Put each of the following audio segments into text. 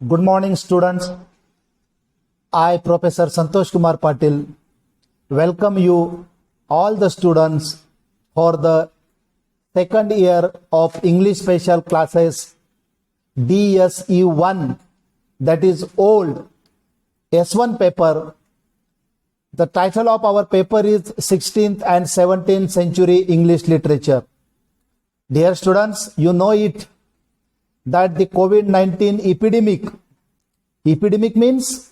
Good morning, students. I, Professor Santosh Kumar Patil, welcome you, all the students, for the second year of English Special Classes DSE1, that is old S1 paper. The title of our paper is 16th and 17th Century English Literature. Dear students, you know it that the COVID-19 epidemic means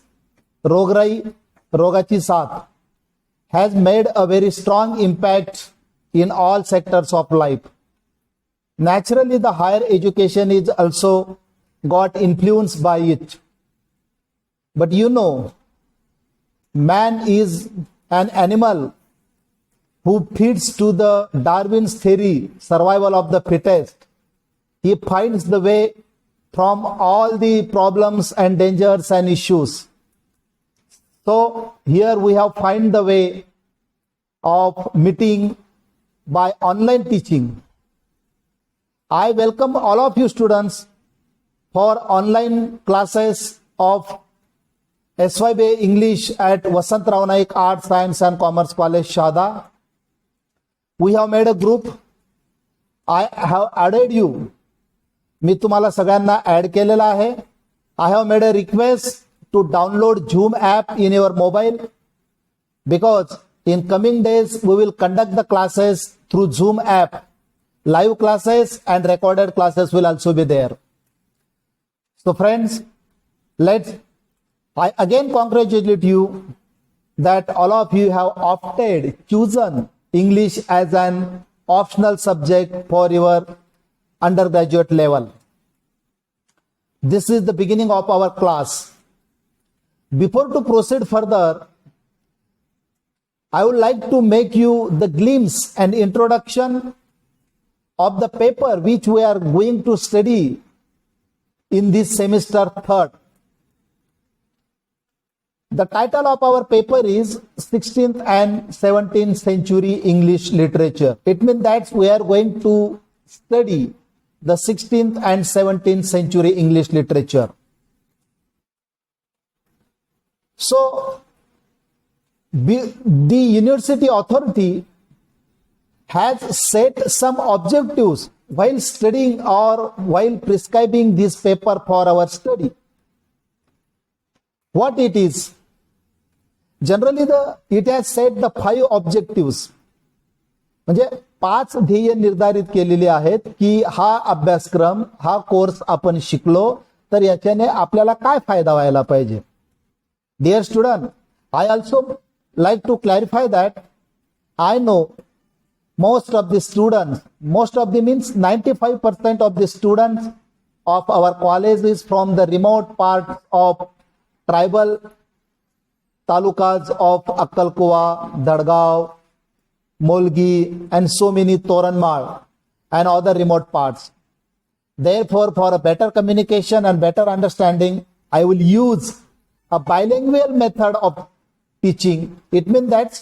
रोगराई, रोगाची साथ, has made a very strong impact in all sectors of life. Naturally, the higher education is also got influenced by it. But you know, man is an animal who feeds to the Darwin's theory, survival of the fittest. He finds the way from all the problems and dangers and issues. So here we have find the way of meeting by online teaching. I welcome all of you students for online classes of SYBA English at Vasantrao Naik Arts, Science and Commerce College, Shahda. We have made a group. I have added you. मी तुम्हाला सगळ्यांना add केलेला आहे. I have made a request to download Zoom app in your mobile because in coming days we will conduct the classes through Zoom app. Live classes and recorded classes will also be there. So friends, I again congratulate you that all of you have chosen English as an optional subject for your undergraduate level. This is the beginning of our class. Before to proceed further, I would like to make you the glimpse and introduction of the paper which we are going to study in this semester third. The title of our paper is 16th and 17th Century English Literature. It means that we are going to study the 16th and 17th Century English Literature. So, the University Authority has set some objectives while studying or while prescribing this paper for our study. What it is? Generally, it has set the 5 objectives. म्हणजे 5 ध्येय निर्धारित केलेले आहेत की हा अभ्यासक्रम, हा course आपण शिकलो तर याच्याने आपल्याला काय फायदा व्हायला पाहिजे. Dear student, I also like to clarify that I know most of the students, most of the means 95% of the students of our college is from the remote parts of tribal talukas of Akkalkuwa, Dadgaon, Molgi, and so many Toranmal and other remote parts. Therefore, for a better communication and better understanding, I will use a bilingual method of teaching. It means that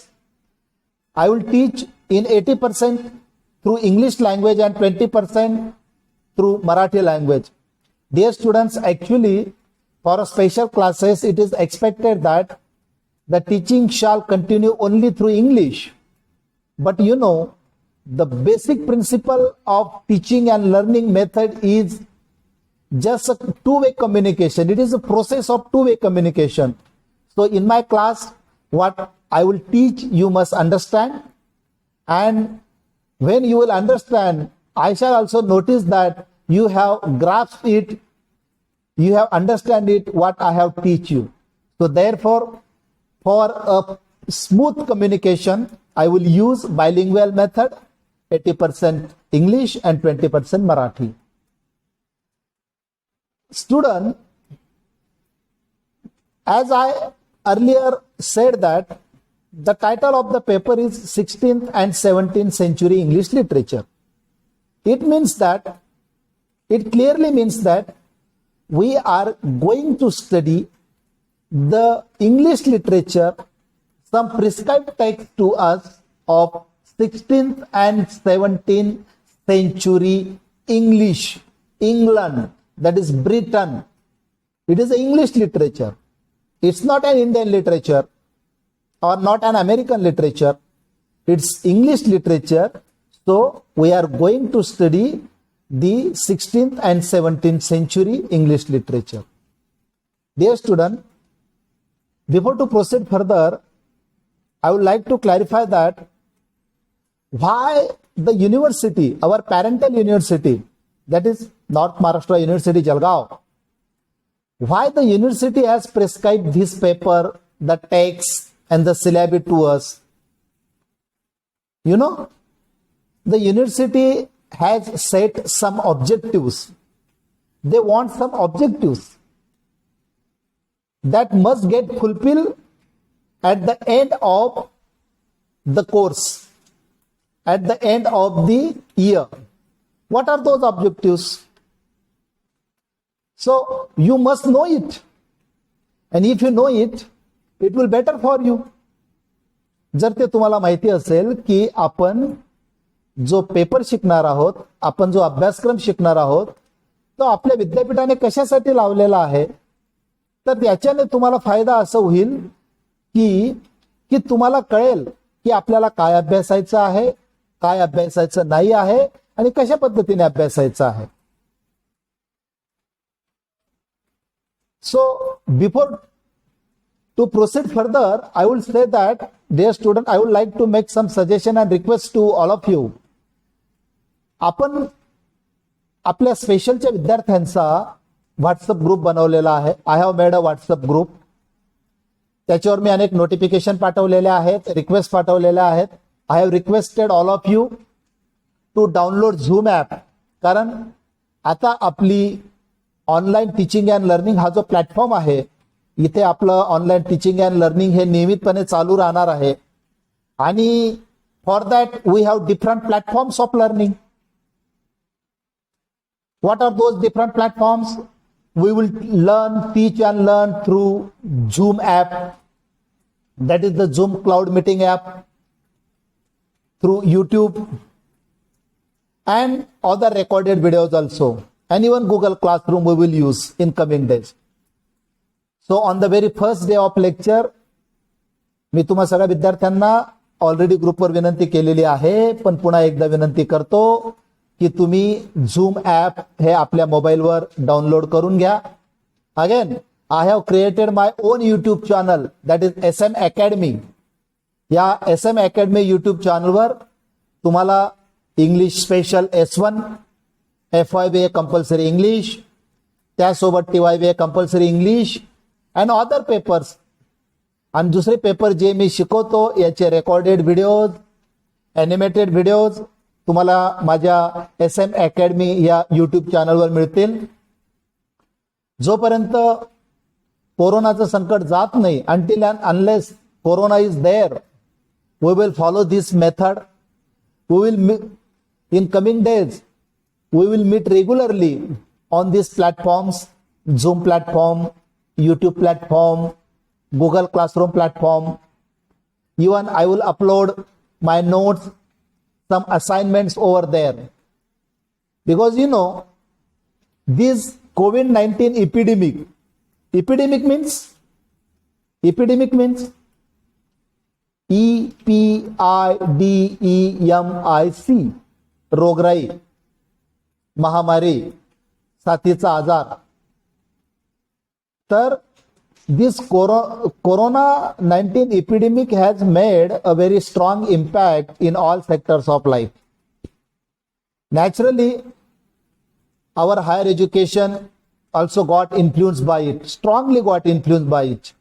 I will teach in 80% through English language and 20% through Marathi language. Dear students, actually, for a special classes, it is expected that the teaching shall continue only through English. But you know, the basic principle of teaching and learning method is just a two-way communication. It is a process of two-way communication. So in my class, what I will teach, you must understand. And when you will understand, I shall also notice that you have grasped it, you have understand it, what I have teach you. So therefore, for a smooth communication, I will use bilingual method, 80% English and 20% Marathi. Student, as I earlier said that the title of the paper is 16th and 17th Century English Literature. It clearly means that we are going to study the English literature, some prescribed text to us of 16th and 17th century English, England, that is Britain, It is English literature. It's not an Indian literature or not an American literature. It's English literature. So we are going to study the 16th and 17th century English literature. Dear student, before to proceed further, I would like to clarify that why the university, our parental university, that is North Maharashtra University, Jalgaon, why the university has prescribed this paper, the text and the syllabi to us. You know, the university has set some objectives. They want some objectives that must get fulfilled at the end of the course, at the end of the year. What are those objectives? So you must know it. And if you know it, it will better for you. जर ते तुम्हाला माहिती असेल की आपण जो paper शिकणार आहोत, आपण जो अभ्यासक्रम शिकणार आहोत, तो आपल्या विद्यापीठाने कशासाठी लावलेला आहे, तर त्याच्याने तुम्हाला फायदा असा होईल की तुम्हाला कळेल की आपल्याला काय अभ्यासायचं आहे, काय अभ्यासायचं नाही आहे आणि कशा पद्धतीने अभ्यासायचं आहे. So before to proceed further, I will say that, dear student, I would like to make some suggestion and request to all of you. आपण आपल्या स्पेशलच्या विद्यार्थ्यांचा व्हॉट्सअप ग्रुप बनवलेला आहे. I have made a WhatsApp group. त्याच्यावर मी अनेक notification पाठवलेले आहेत, रिक्वेस्ट पाठवलेल्या आहेत. I have requested all of you to download Zoom app. कारण आता आपली ऑनलाईन टीचिंग अँड लर्निंग हा जो प्लॅटफॉर्म आहे, इथे आपलं ऑनलाईन टीचिंग अँड लर्निंग हे नियमितपणे चालू राहणार आहे. आणि for that we have different platforms of learning. What are those different platforms? We will learn, teach and learn through Zoom app. That is the Zoom cloud meeting app. Through YouTube and other recorded videos also. And even Google Classroom we will use in coming days. So on the very first day of lecture, मी तुम्हा सगळ्या विद्यार्थ्यांना already ग्रुपवर विनंती केलेली आहे, पण पुन्हा एकदा विनंती करतो की तुम्ही झूम ॲप हे आपल्या मोबाईलवर डाउनलोड करून घ्या. Again I have created my on YouTube channel, that is SM academy. या SM अकॅडमी यूट्यूब चॅनलवर तुम्हाला English special S1, FYBA compulsory English, त्यासोबत TYBA compulsory English and other papers, आणि दुसरे पेपर जे मी शिकवतो याचे रेकॉर्डेड व्हिडिओज, ॲनिमेटेड व्हिडिओज तुम्हाला माझ्या SM अकॅडमी या यूट्यूब चॅनलवर मिळतील. जोपर्यंत कोरोनाचं संकट जात नाही, until and unless corona is there, we will follow this method. We will in coming days we will meet regularly on this platforms, Zoom platform, YouTube platform, Google classroom platform. Even I will upload my notes, some assignments over there, because you know this COVID-19 epidemic means EPIDEMIC, रोगराई, महामारी, साथीचा आजार. तर this Corona-19 epidemic has made a very strong impact in all sectors of life. Naturally, our higher education also got influenced by it, strongly got influenced by it.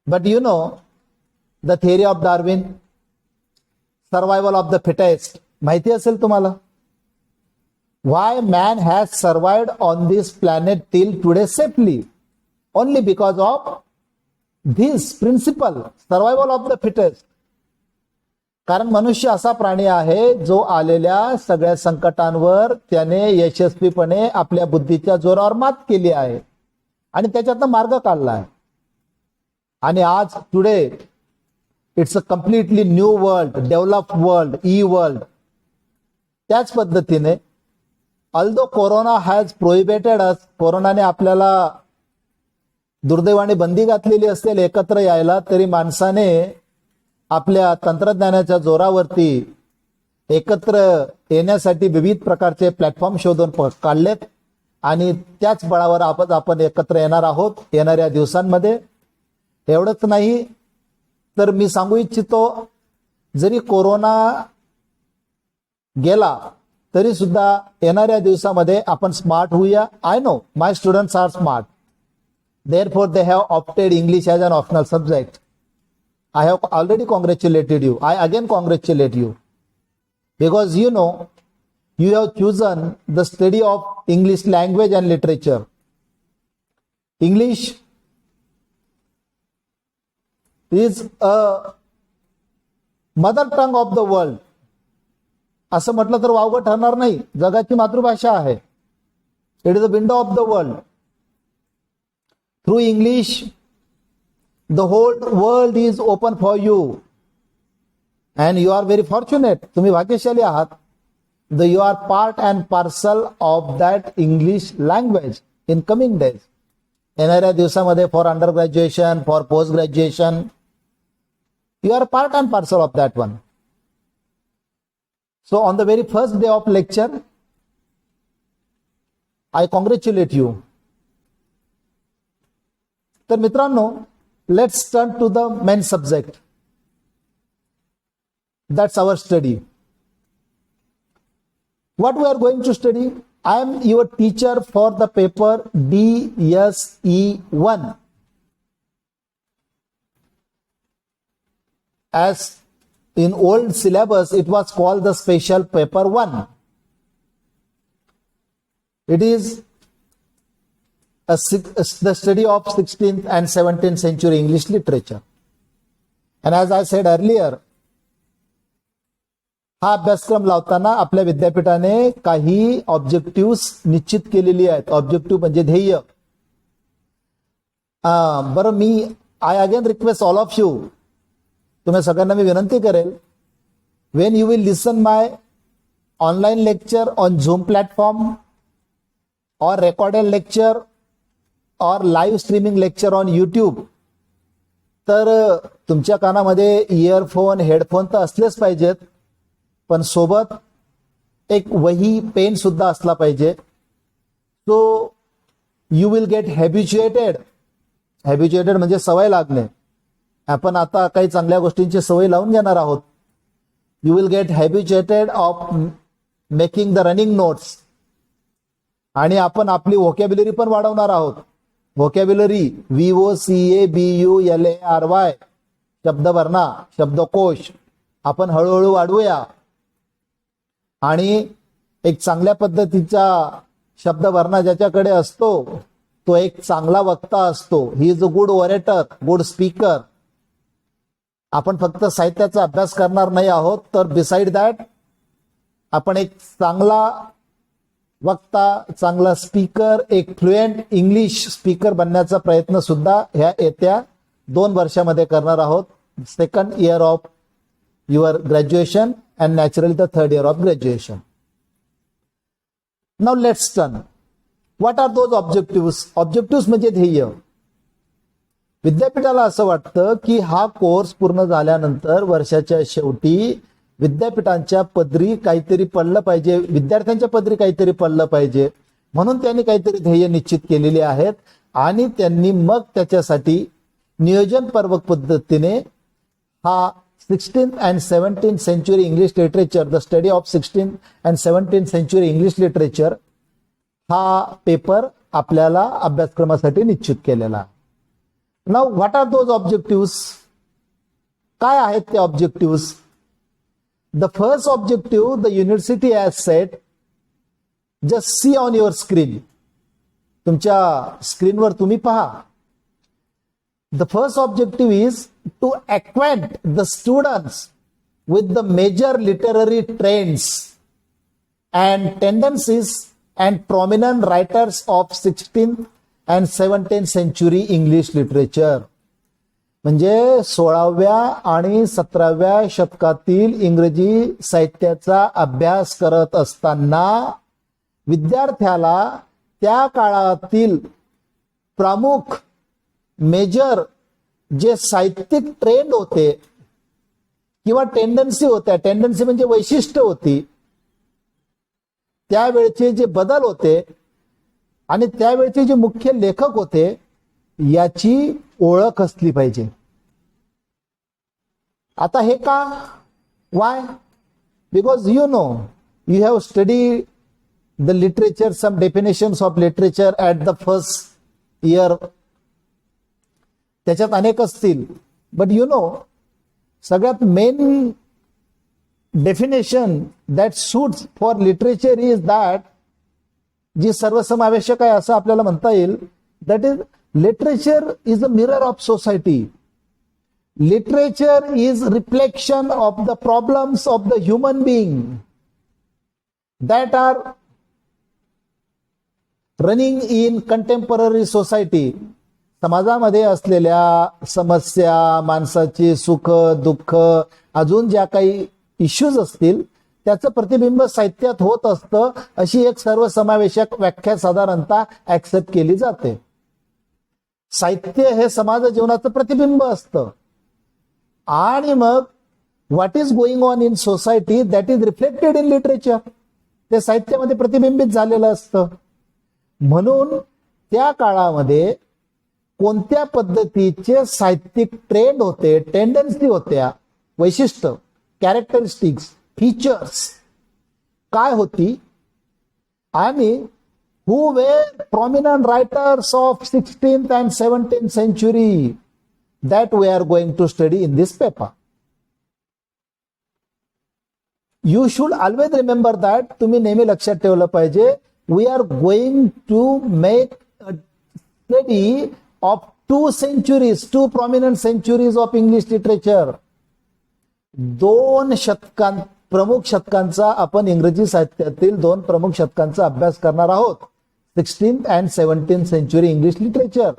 But you know, the theory of Darwin, survival of the fittest, माहिती असेल तुम्हाला. Why man has survived on this planet till today safely? Only because of this principle, survival of the fittest. कारण मनुष्य असा प्राणी आहे जो आलेल्या सगळ्या संकटांवर त्याने यशस्वीपणे आपल्या बुद्धीच्या जोरावर मात केली आहे आणि त्याच्यातनं मार्ग काढला आहे. आणि आज today it's a completely new world, developed world, E world. त्याच पद्धतीने ऑल्दो कोरोना हॅज प्रोहिबिटेड अस, कोरोनाने आपल्याला दुर्दैवाने बंदी घातलेली असेल एकत्र यायला, तरी माणसाने आपल्या तंत्रज्ञानाच्या जोरावरती एकत्र येण्यासाठी विविध प्रकारचे प्लॅटफॉर्म शोधून काढलेत आणि त्याच बळावर आपण एकत्र येणार आहोत येणाऱ्या दिवसांमध्ये. एवढंच नाही तर मी सांगू इच्छितो, जरी कोरोना गेला तरी सुद्धा येणाऱ्या दिवसामध्ये आपण स्मार्ट होऊया. I know my students are smart, therefore they have opted English as an optional subject. I have already congratulated you. I again congratulate you because you know you have chosen the study of English language and literature. English is a mother tongue of the world. असं म्हटलं तर वावगं ठरणार नाही. जगाची मातृभाषा आहे. It is the window of the world. Through English the whole world is open for you and you are very fortunate. तुम्ही भाग्यशाली आहात. You are part and parcel of that English language in coming days. येणाऱ्या दिवसामध्ये for undergraduation, for post graduation, you are part and parcel of that one. So on the very first day of lecture, I congratulate you. तर मित्रांनो, let's turn to the main subject. That's our study. What we are going to study? I am your teacher for the paper DSE1. As in old syllabus, it was called the special paper 1. It is the study of 16th and 17th century English literature. And as I said earlier, हा अभ्यासक्रम लावताना आपल्या विद्यापीठाने काही objective निश्चित केलेली आहेत. Objective म्हणजे ध्येय. बरं, मी I again request all of you, तुम्ही सगळ्यांना मी विनंती करेल, when you will listen my online lecture on zoom platform और रेकॉर्डेड लेक्चर और live streaming lecture on YouTube, तर तुमच्या कानामध्ये इयरफोन हेडफोन तर असलेच पाहिजेत, पण सोबत एक वही पेन सुद्धा असला पाहिजे. So you will get habituated. Habituated म्हणजे सवय लागणे. आपण आता काही चांगल्या गोष्टींची सवय लावून घेणार आहोत. You will get habituated of making the running notes. आणि आपण आपली व्होकॅब्युलरी पण वाढवणार आहोत. व्होकॅब्युलरी VOCABULARY शब्दभरणा, शब्दकोश आपण हळूहळू वाढवूया. आणि एक चांगल्या पद्धतीचा शब्दभरणा ज्याच्याकडे असतो तो एक चांगला वक्ता असतो. He is a good orator, good speaker. आपण फक्त साहित्याचा अभ्यास करणार नाही आहोत, तर बिसाइड दॅट आपण एक चांगला वक्ता, चांगला स्पीकर, एक फ्लुएंट इंग्लिश स्पीकर बनण्याचा प्रयत्न सुद्धा ह्या येत्या 2 वर्षामध्ये करणार आहोत. Second year of your graduation and naturally the third year of graduation. Now let's turn. What are those objectives? Objectives म्हणजे ध्येय. विद्यापीठाला असं वाटतं की हा कोर्स पूर्ण झाल्यानंतर वर्षाच्या शेवटी विद्यापीठांच्या पदरी काहीतरी पडलं पाहिजे, विद्यार्थ्यांच्या पदरी काहीतरी पडलं पाहिजे, म्हणून त्यांनी काहीतरी ध्येय निश्चित केलेली आहेत आणि त्यांनी मग त्याच्यासाठी नियोजनपूर्वक पद्धतीने हा 16th and 17th century English literature, the study of 16th and 17th century English literature हा पेपर आपल्याला अभ्यासक्रमासाठी निश्चित केलेला. Now what are those objectives? काय आहेत ते objectives? The first objective the university has set, just see on your screen. तुमच्या स्क्रीनवर तुम्ही पहा. The first objective is to acquaint the students with the major literary trends and tendencies and prominent writers of 16th and 17th century English literature. म्हणजे 16व्या आणि 17व्या शतकातील इंग्रजी साहित्याचा अभ्यास करत असताना विद्यार्थ्याला त्या काळातील प्रमुख मेजर जे साहित्यिक ट्रेंड होते किंवा टेंडन्सी होत्या, टेंडन्सी म्हणजे वैशिष्ट्य होती, त्यावेळचे जे बदल होते आणि त्यावेळचे जे मुख्य लेखक होते याची ओळख असली पाहिजे. आता हे का? Why? Because you have study the literature, some definitions of literature at the first year, त्याच्यात अनेक असतील, बट सगळ्यात main definition that suits for literature is that, जी सर्वसमावेशक आहे असं आपल्याला म्हणता येईल, that is literature is a mirror of society. Literature is reflection of the problems of the human being that are running in contemporary society. समाजामध्ये असलेल्या समस्या, माणसाची सुख दुःख, अजून ज्या काही इश्यूज असतील त्याचं प्रतिबिंब साहित्यात होत असतं, अशी एक सर्वसमावेशक व्याख्या साधारणतः ऍक्सेप्ट केली जाते. साहित्य हे समाज जीवनाचं प्रतिबिंब असतं आणि मग what is going on in society that is reflected in literature, ते साहित्यामध्ये प्रतिबिंबित झालेलं असतं. म्हणून त्या काळामध्ये कोणत्या पद्धतीचे साहित्यिक ट्रेंड होते, टेंडन्सी होत्या, वैशिष्ट्य, कॅरेक्टरिस्टिक्स, फीचर्स काय होती, आणि हू वेर prominent writers of 16th and 17th century that we are going to study in this paper. You should always remember that, तुम्ही नेहमी लक्षात ठेवलं पाहिजे, we are going to make a study of 2 centuries, 2 prominent centuries of English literature. 2 प्रमुख शतकांचा आपण इंग्रजी साहित्यातील 2 प्रमुख शतकांचा अभ्यास करणार आहोत. 16th and 17th century English literature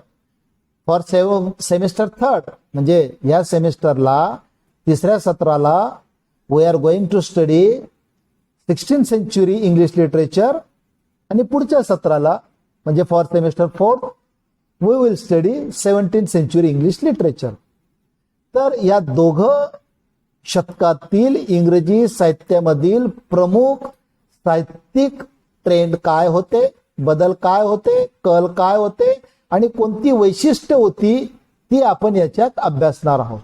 for semester 3rd, म्हणजे या सेमिस्टरला 3ऱ्या सत्राला we are going to study 16th century English literature, आणि पुढच्या सत्राला म्हणजे for semester 4th we will study 17th century English literature. तर या दोघं शतकातील इंग्रजी साहित्यामधील प्रमुख साहित्यिक ट्रेंड काय होते, बदल काय होते, कल काय होते आणि कोणती वैशिष्ट्य होती ती आपण याच्यात अभ्यासणार आहोत.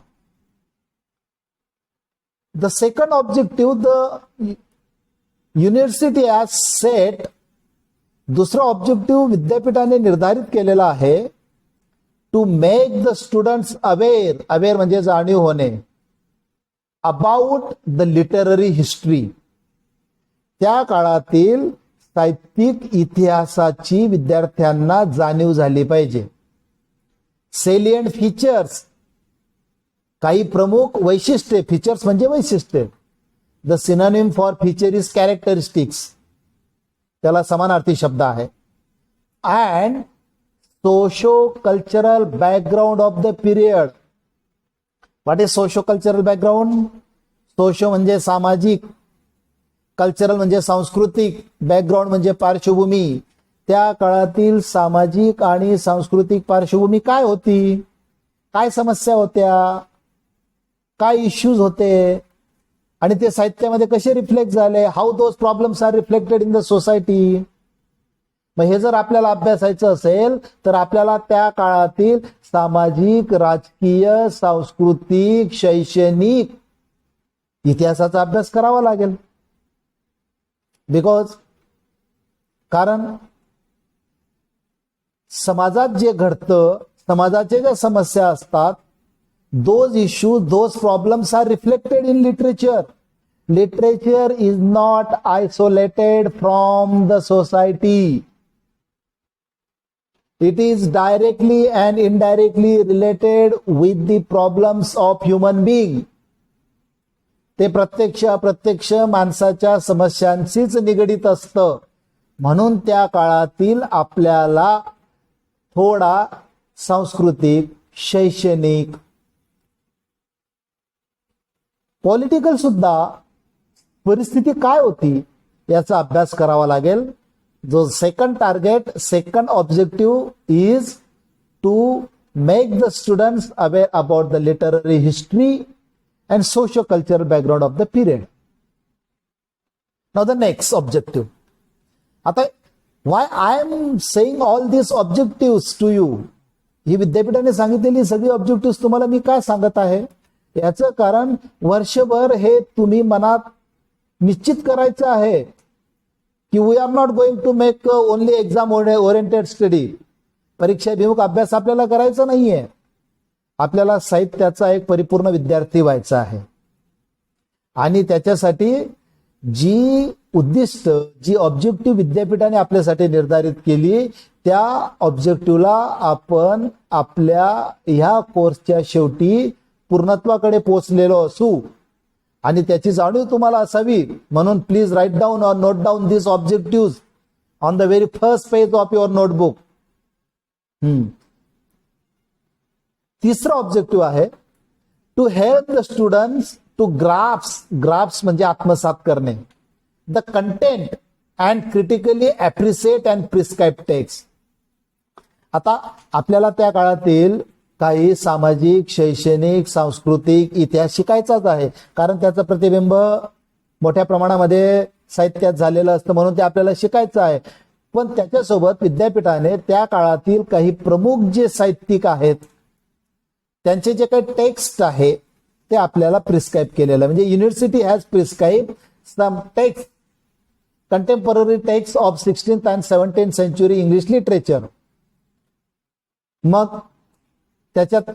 The second objective the university has set, दुसरा ऑब्जेक्टिव्ह विद्यापीठाने निर्धारित केलेला आहे, to make the students aware, aware म्हणजे जाणीव होणे, अबाउट द लिटररी हिस्ट्री, त्या काळातील साहित्यिक इतिहासाची विद्यार्थ्यांना जाणीव झाली पाहिजे. सेलियंट फीचर्स, काही प्रमुख वैशिष्ट्ये, फीचर्स म्हणजे वैशिष्ट्ये, the synonym for feature is characteristics, त्याला समानार्थी शब्द आहे. And socio cultural background of the period. What is socio cultural background? Socio म्हणजे सामाजिक, कल्चरल म्हणजे सांस्कृतिक, बॅकग्राऊंड म्हणजे पार्श्वभूमी. त्या काळातील सामाजिक आणि सांस्कृतिक पार्श्वभूमी काय होती, काय समस्या होत्या, काय इश्यूज होते आणि ते साहित्यामध्ये कसे रिफ्लेक्ट झाले, how those problems are reflected in the society. मग हे जर आपल्याला अभ्यासायचं असेल तर आपल्याला त्या काळातील सामाजिक, राजकीय, सांस्कृतिक, शैक्षणिक इतिहासाचा अभ्यास करावा लागेल. बिकॉज कारण समाजात जे घडतं, समाजाच्या ज्या समस्या असतात, those issues, those problems are reflected in literature. Literature is not isolated from the society. It is directly and indirectly related with the problems of human being. ते प्रत्यक्ष अप्रत्यक्ष माणसाच्या समस्यांशीच निगडित असतं. म्हणून त्या काळातील आपल्याला थोडा सांस्कृतिक, शैक्षणिक, पॉलिटिकल सुद्धा परिस्थिती काय होती याचा अभ्यास करावा लागेल. जो second target, second objective is to make the students aware about the literary history and socio-cultural background of the period. Now the next objective. आता why I am saying all these objectives to you? ही विद्यापीठाने सांगितलेली सगळी objective तुम्हाला मी काय सांगत आहे, याचं कारण वर्षभर हे तुम्ही मनात निश्चित करायचं आहे की we are not going to make only exam oriented study. परीक्षाभिमुख अभ्यास आपल्याला करायचा नाहीये. आपल्याला साहित्याचा एक परिपूर्ण विद्यार्थी व्हायचा आहे. आणि त्याच्यासाठी जी उद्दिष्ट, जी ऑब्जेक्टिव्ह विद्यापीठाने आपल्यासाठी निर्धारित केली, त्या ऑब्जेक्टिव्हला आपण आपल्या ह्या कोर्सच्या शेवटी पूर्णत्वाकडे पोहोचलेलो असू आणि त्याची जाणीव तुम्हाला असावी. म्हणून please write down or note down this objective on the very first page of your notebook. तिसरा ऑब्जेक्टिव्ह आहे to help the students to grasp म्हणजे आत्मसात करणे, the content and critically appreciate and prescribe text. आता आपल्याला त्या काळातील काही सामाजिक, शैक्षणिक, सांस्कृतिक इतिहास शिकायचाच आहे, कारण त्याचं प्रतिबिंब मोठ्या प्रमाणामध्ये साहित्यात झालेलं असतं, म्हणून ते आपल्याला शिकायचं आहे. पण त्याच्यासोबत विद्यापीठाने त्या काळातील काही प्रमुख जे साहित्यिक आहेत त्यांचे जे काही टेक्स्ट आहे ते आपल्याला प्रिस्क्राईब केलेलं आहे. म्हणजे university has prescribe some text, contemporary text of 16th and 17th century English literature. मग त्याच्यात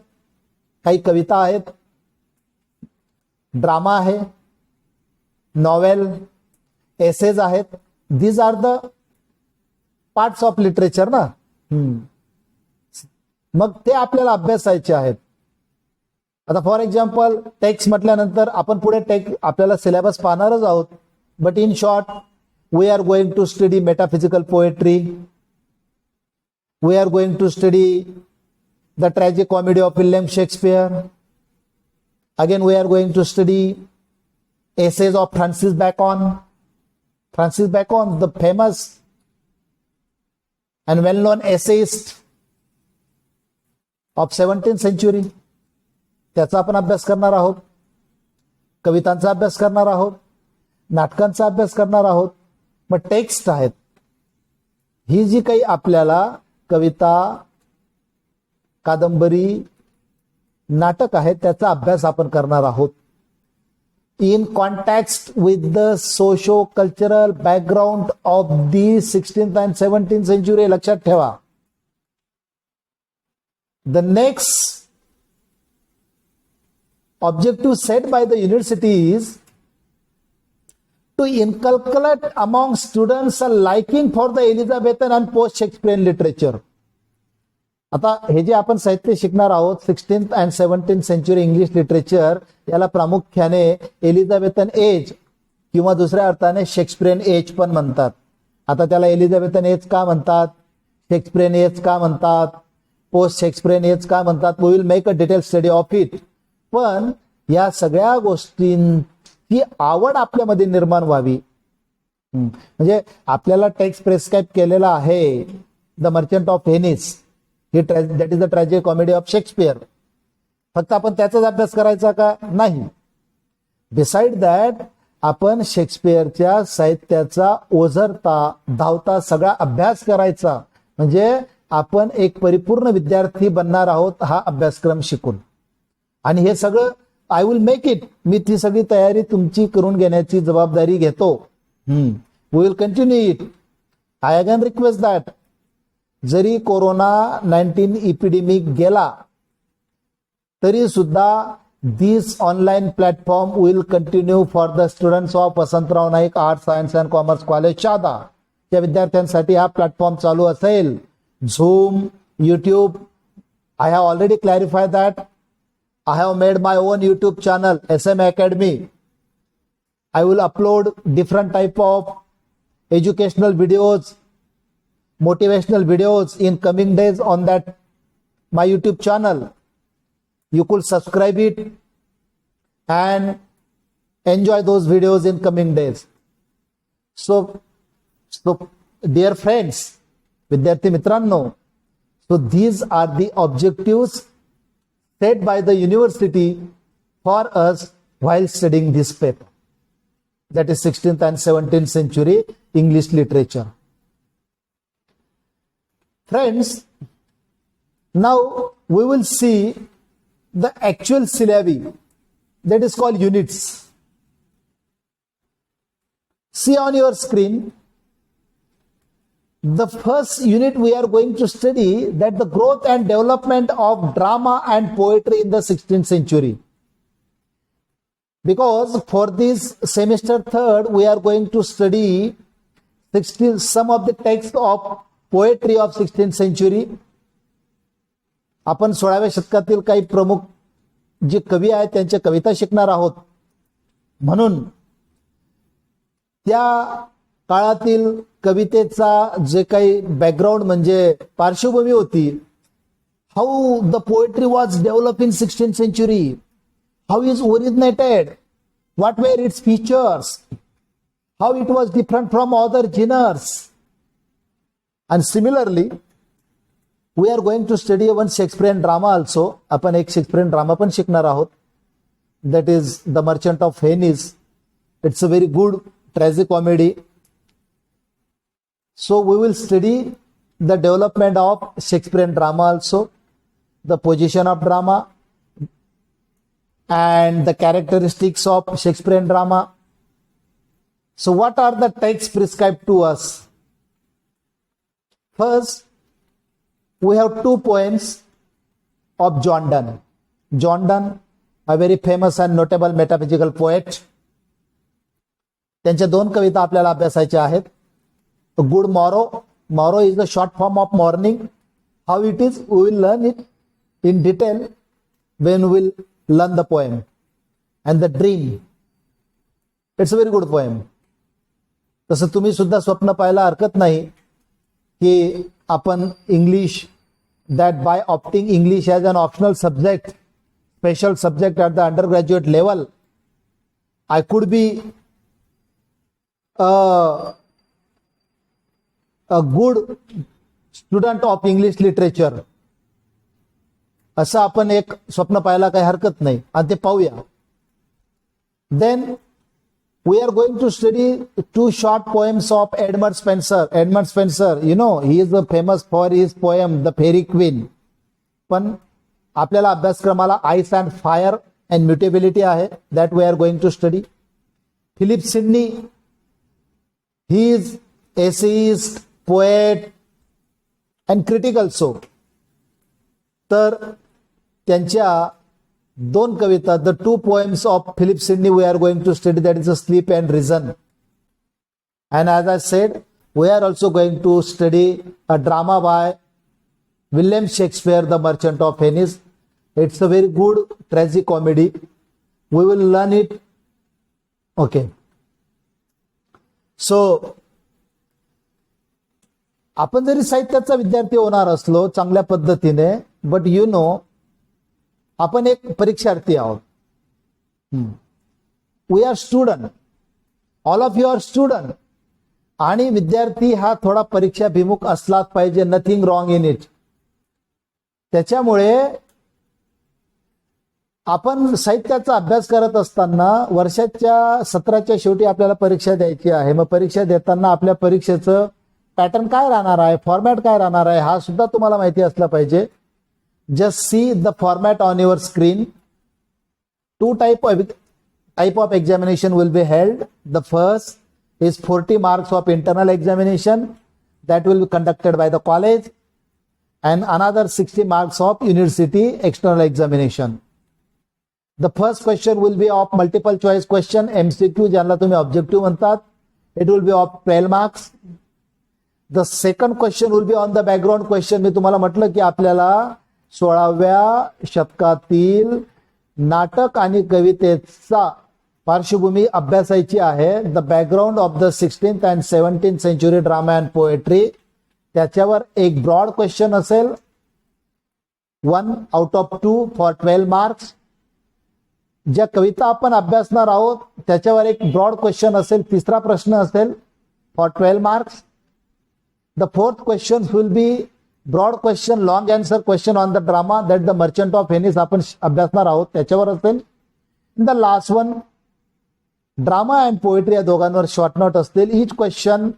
काही कविता आहेत, ड्रामा आहे, नॉवेल, एसेज आहेत. These are the parts of literature ना. मग ते आपल्याला अभ्यासायचे आहेत. आता फॉर एक्झाम्पल टेक्स्ट म्हटल्यानंतर आपण पुढे आपल्याला सिलेबस पाहणारच आहोत. But in short we are going to study metaphysical poetry, we are going to study the tragic comedy of William Shakespeare. Again we are going to study essays of Francis Bacon, the famous and well-known essayist of 17th century. त्याचा आपण अभ्यास करणार आहोत, कवितांचा अभ्यास करणार आहोत, नाटकांचा अभ्यास करणार आहोत. मग टेक्स्ट आहेत, ही जी काही आपल्याला कविता, कादंबरी, नाटक आहेत त्याचा अभ्यास आपण करणार आहोत. in context with the socio-cultural background of the 16th and 17th century. लक्षात ठेवा. The next objective set by the university is to inculcate among students a liking for the Elizabethan and post-Shakespearean literature. आता हे जे आपण साहित्य शिकणार आहोत 16th and 17th century English literature, याला प्रामुख्याने एलिझाबेथन एज किंवा दुसऱ्या अर्थाने शेक्सपियरियन एज पण म्हणतात. आता त्याला एलिझाबेथन एज का म्हणतात, शेक्सपियरियन एज का म्हणतात, पोस्ट शेक्सपियरियन एज का म्हणतात, we will make a detail study of it. पण या सगळ्या गोष्टींची आवड आपल्यामध्ये निर्माण व्हावी. म्हणजे आपल्याला टेक्स्ट प्रिस्क्राइब केलेला आहे the merchant of Venice, that is the tragic comedy of Shakespeare. फक्त आपण त्याचाच अभ्यास करायचा का? नाही. बिसाइड दॅट आपण शेक्सपियरच्या साहित्याचा ओझरता धावता सगळा अभ्यास करायचा. म्हणजे आपण एक परिपूर्ण विद्यार्थी बनणार आहोत हा अभ्यासक्रम शिकून. आणि हे सगळं आय विल मेक इट, मी ती सगळी तयारी तुमची करून घेण्याची जबाबदारी घेतो. We will continue it. I again request that जरी कोरोना-19 इपिडेमिक गेला तरी सुद्धा this online platform will continue for the students of Vasantrao Naik arts, science and commerce college Shahada. त्या विद्यार्थ्यांसाठी हा प्लॅटफॉर्म चालू असेल. Zoom, YouTube. I have already clarify that I have made my own YouTube channel, SM Academy. I will upload different type of educational videos, motivational videos in coming days on that my YouTube channel. You could subscribe it and enjoy those videos in coming days. So dear friends, विद्यार्थी मित्रांनो, so these are the objectives set by the university for us while studying this paper, that is 16th and 17th century English literature. Friends, now we will see the actual syllabi, that is called units. See on your screen, the first unit we are going to study, that the growth and development of drama and poetry in the 16th century. Because for this semester third, we are going to study some of the texts of poetry of 16th century. आपण 16व्या शतकातील काही प्रमुख जे कवी आहेत त्यांच्या कविता शिकणार आहोत. म्हणून त्या काळातील कवितेचा जे काही बॅकग्राऊंड म्हणजे पार्श्वभूमी होती, how the poetry was develop in 16th century, how is originated, what were its features, how it was different from other genres. And similarly we are going to study one Shakespearean drama also. आपण एक Shakespearean drama पण शिकणार आहोत, that is the merchant of Venice. It's a very good tragic comedy. So we will study the development of Shakespearean drama also, the position of drama and the characteristics of Shakespearean drama. So what are the texts prescribed to us? First, we have two poems of John Donne. John Donne, a very famous and notable metaphysical poet. त्यांच्या दोन कविता आपल्याला अभ्यासायच्या आहेत. A good morrow. Morrow is the short form of morning. How it is, we will learn it in detail when we will learn the poem. And the dream. It's a very good poem. तसं तुम्ही सुद्धा स्वप्न पाहायला हरकत नाही की आपण English, that by opting English as an optional subject, special subject at the undergraduate level, I could be a good student of English literature. असं आपण एक स्वप्न पाहायला काही हरकत नाही आणि ते पाहूया. Then we are going to study two short poems of Edmund Spenser. Edmund Spenser, you know, he is famous for his poem The Fairy Queen. पण आपल्याला अभ्यासक्रमाला Ice and Fire and Mutability आहे, that we are going to study. Philip Sidney, he is essayist, poet and critic also. तर त्यांच्या दोन कविता, the two poems of Philip Sidney we are going to study, that is a Sleep and Reason. And as I said, we are also going to study a drama by William Shakespeare, The Merchant of Venice. It's a very good tragic comedy. We will learn it. Okay. So आपण जरी साहित्याचा विद्यार्थी होणार असलो चांगल्या पद्धतीने, but you know आपण एक परीक्षार्थी आहोत. We are student, all of you are student. आणि विद्यार्थी हा थोडा परीक्षाभिमुख असलाच पाहिजे, नथिंग रॉंग इन इट. त्याच्यामुळे आपण साहित्याचा अभ्यास करत असताना वर्षाच्या सत्राच्या शेवटी आपल्याला परीक्षा द्यायची आहे. मग परीक्षा देताना आपल्या परीक्षेचं पॅटर्न काय राहणार आहे, फॉर्मॅट काय राहणार आहे, हा सुद्धा तुम्हाला माहिती असला पाहिजे. Just see the format on your screen. Two type of examination will be held. The first is 40 marks of internal examination that will be conducted by the college, and another 60 marks of university external examination. The first question will be of multiple choice question, MCQ, ज्यांना तुम्ही objective म्हणतात. It will be of 12 marks. The second question will be on the background question. मी तुम्हाला म्हटलं की आपल्याला 16व्या शतकातील नाटक आणि कवितेचा पार्श्वभूमी अभ्यासायची आहे. The background of the 16th and 17th century drama and poetry. त्याच्यावर एक ब्रॉड क्वेश्चन असेल, 1 out of 2 फॉर 12 मार्क्स. ज्या कविता आपण अभ्यासणार आहोत त्याच्यावर एक ब्रॉड क्वेश्चन असेल, तिसरा प्रश्न असेल for 12 marks. The fourth questions will be broad question, long answer question on the drama that the merchant of Venice आपण अभ्यासणार आहोत त्याच्यावर असेल. The last one drama and poetry या दोघांवर शॉर्ट नोट असतील. Each question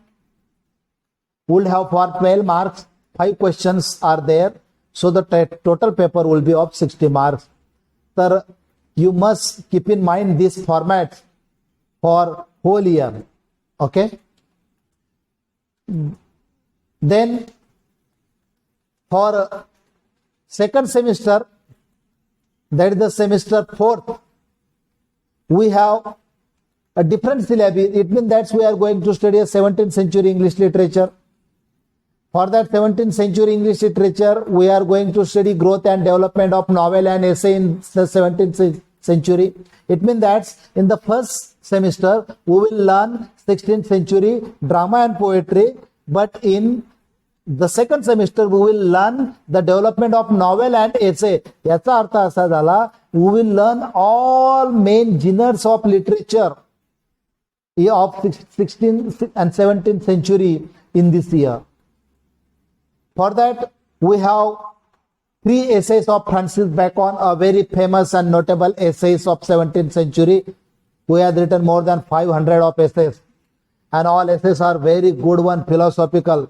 would have for 12 marks. 5 questions are there. So the total paper will be of 60 marks. तर you must keep in mind this format for hole year. Okay. Then for second semester, that is the semester 4th, we have a different syllabus. It means that we are going to study a 17th century English literature. For that 17th century English literature, we are going to study growth and development of novel and essay in the 17th century. It means that in the first semester, we will learn 16th century drama and poetry, but in the second semester we will learn the development of novel and essay. याचा अर्थ असा झाला, we will learn all main genres of literature of 16th and 17th century in this year. For that we have 3 essays of Francis Bacon, a very famous and notable essays of 17th century. We have written more than 500 of essays and all essays are very good one, philosophical.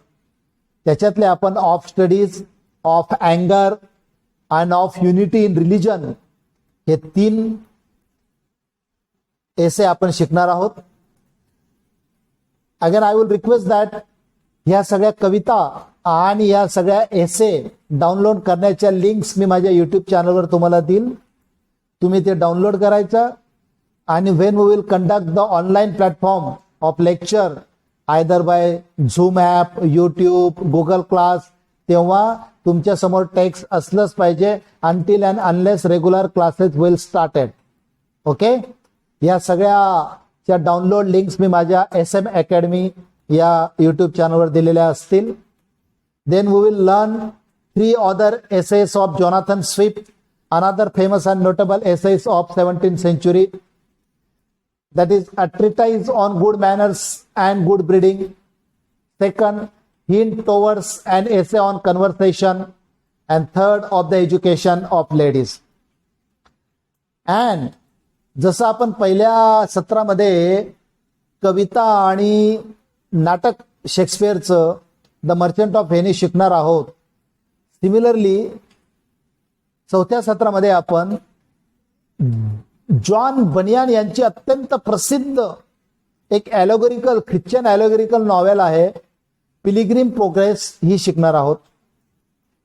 त्याच्यातले आपण of studies, of अँगर and of unity in religion हे 3 essay आपण शिकणार आहोत. Again I will request that ह्या सगळ्या कविता आणि या सगळ्या एसे डाउनलोड करण्याच्या लिंक्स मी माझ्या युट्यूब चॅनलवर तुम्हाला देईन. तुम्ही ते डाउनलोड करायचं आणि when we will conduct the online platform of lecture either by Zoom app, YouTube, Google class, तेव्हा तुमच्या समोर टेक्स्ट असलंच पाहिजे. Until and unless regular classes will started. Okay. या सगळ्याच्या डाउनलोड लिंक्स मी माझ्या SM अकॅडमी या यूट्यूब चॅनलवर दिलेल्या असतील. Then we will learn 3 other essays of Jonathan Swift, another famous and notable essays of 17th century. That is a treatise on good manners and good breeding. Second, hint towards an essay on conversation. And third, of the education of ladies. And जसं आपण पहिल्या सत्रामध्ये कविता आणि नाटक शेक्सपियरचं the merchant of Venice शिकणार आहोत, similarly 4थ्या सत्रामध्ये आपण जॉन बनियान यांची अत्यंत प्रसिद्ध एक ॲलोगोरिकल, ख्रिश्चन ॲलोगोरिकल नॉवेल आहे पिलिग्रिम प्रोग्रेस ही शिकणार आहोत.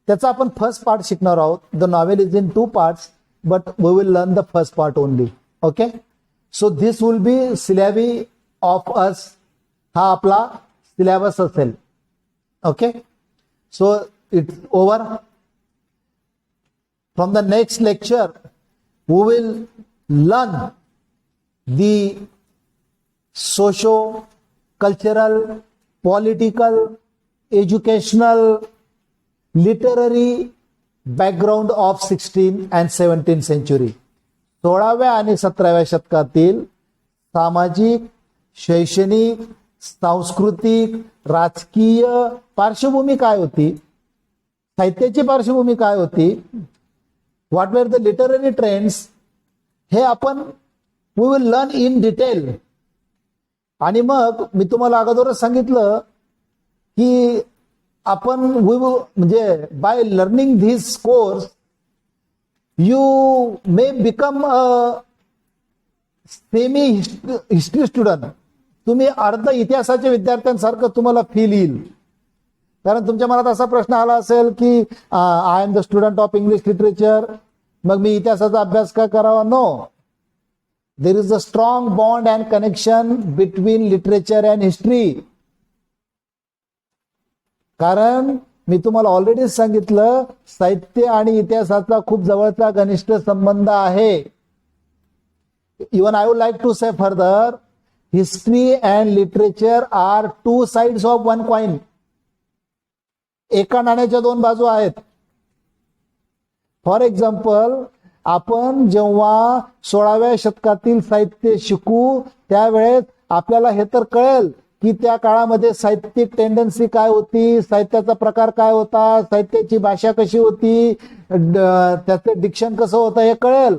त्याचा आपण फर्स्ट पार्ट शिकणार आहोत. The novel is in 2 parts, but we will learn the first part only. Okay. So this will be syllabi of us. हा आपला सिलेबस असेल. Okay. So it's over. From the next lecture we will learn the socio-cultural, political, educational, literary background of 16th and 17th century. 16व्या आणि 17व्या शतकातील सामाजिक, शैक्षणिक, सांस्कृतिक, राजकीय पार्श्वभूमी काय होती, साहित्याची पार्श्वभूमी काय होती, what were the literary trends, हे आपण we will learn in detail. आणि मग मी तुम्हाला अगोदरच सांगितलं की आपण म्हणजे by learning this course you may become a semi history student. तुम्ही अर्ध इतिहासाच्या विद्यार्थ्यांसारखं तुम्हाला फील येईल. कारण तुमच्या मनात असा प्रश्न आला असेल की I am the student of English literature, मग मी इतिहासाचा अभ्यास का करावा. No, there is a strong bond and connection between literature and history. कारण मी तुम्हाला ऑलरेडी सांगितलं साहित्य आणि इतिहासाचा खूप जवळचा घनिष्ठ संबंध आहे. Even I would like to say further, history and literature are 2 sides of 1 coin. एका नाण्याच्या 2 बाजू आहेत. फॉर एक्झाम्पल, आपण जेव्हा 16व्या शतकातील साहित्य शिकू त्यावेळेस आपल्याला हे तर कळेल की त्या काळामध्ये साहित्यिक टेंडन्सी काय होती, साहित्याचा प्रकार काय होता, साहित्याची भाषा कशी होती, त्याचं डिक्शन कसं होतं हे कळेल.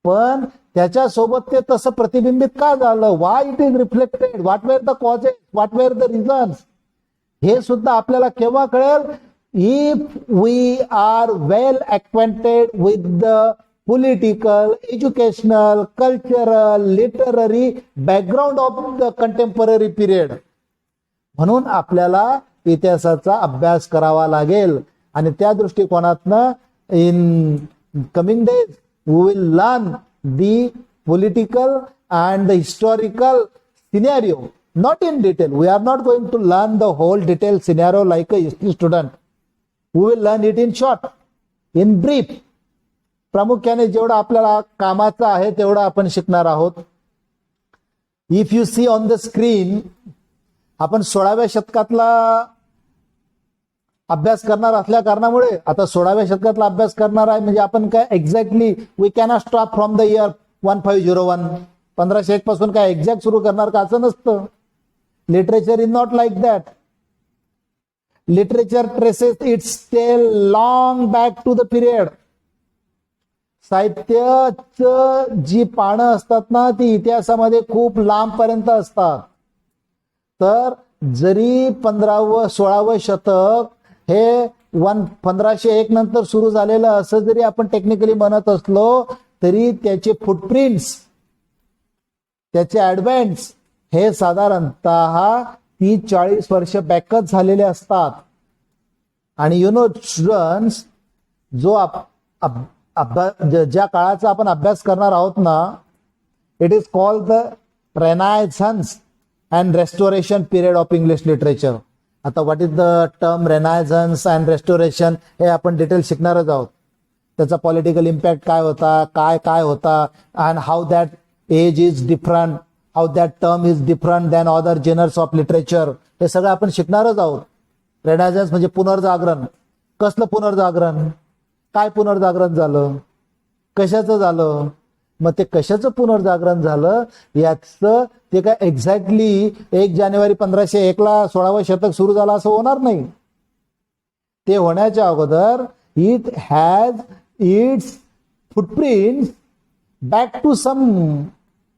पण त्याच्यासोबत ते तसं प्रतिबिंबित का झालं, why it is reflected, what were the causes, what were the reasons, हे सुद्धा आपल्याला केव्हा कळेल, if we are well acquainted with the political, educational, cultural, literary background of the contemporary period. म्हणून आपल्याला इतिहासाचा अभ्यास करावा लागेल आणि त्या दृष्टिकोनातनं in coming days we will learn the political and the historical scenario, not in detail. We are not going to learn the whole detailed scenario like a history student. We will learn it in short, in brief. प्रामुख्याने जेवढं आपल्याला कामाचं आहे तेवढं आपण शिकणार आहोत. If you see on the screen, आपण 16व्या शतकातला अभ्यास करणार असल्या कारणामुळे, आता 16व्या शतकातला अभ्यास करणार आहे म्हणजे आपण काय exactly we cannot stop from the year 1501, 1501 पासून काय एक्झॅक्ट सुरू करणार का असं नसतं. Literature is not like that. Literature traces its tail long back to the period. साहित्याचं जी पानं असतात ना ती इतिहासामध्ये खूप लांब पर्यंत असतात. तर जरी 16वं शतक हे 1501 नंतर सुरू झालेलं असं जरी आपण टेक्निकली म्हणत असलो तरी त्याचे फुटप्रिंट्स, त्याचे ऍडव्हेंट्स हे साधारणतः 30-40 वर्ष बॅकच झालेले असतात. आणि यु नो स्टुडंट्स, जो ज्या काळाचा आपण अभ्यास करणार आहोत ना, it is called the renaissance and restoration period of English literature. आता what is the term renaissance and restoration हे आपण डिटेल शिकणारच आहोत. त्याचा पॉलिटिकल इम्पॅक्ट काय होता, काय होता, and how that age is different, how that term is different than other genres of literature, हे सगळं आपण शिकणारच आहोत. रेनायझन्स म्हणजे पुनर्जागरण. कसलं पुनर्जागरण, काय पुनर्जागरण झालं, कशाचं झालं, मग ते कशाचं पुनर्जागरण झालं याचं ते काय एक्झॅक्टली 1 जानेवारी 1501 ला 16वं शतक सुरू झालं असं होणार नाही. ते होण्याच्या अगोदर it has its footprints back to some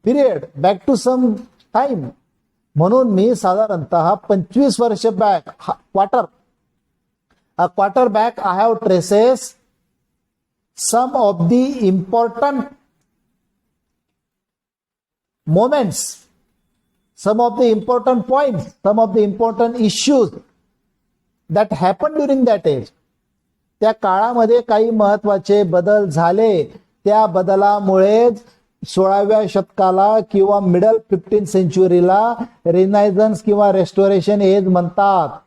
period, back to some time. म्हणून मी साधारणतः 25 वर्ष back, quarter back I have traces some of the important moments, some of the important points, some of the important issues that happened during that age. त्या काळामध्ये काही महत्वाचे बदल झाले. त्या बदलामुळेच 16व्या शतकाला किंवा मिडल 15th सेंच्युरीला रिनायझन्स किंवा रेस्टोरेशन एज म्हणतात.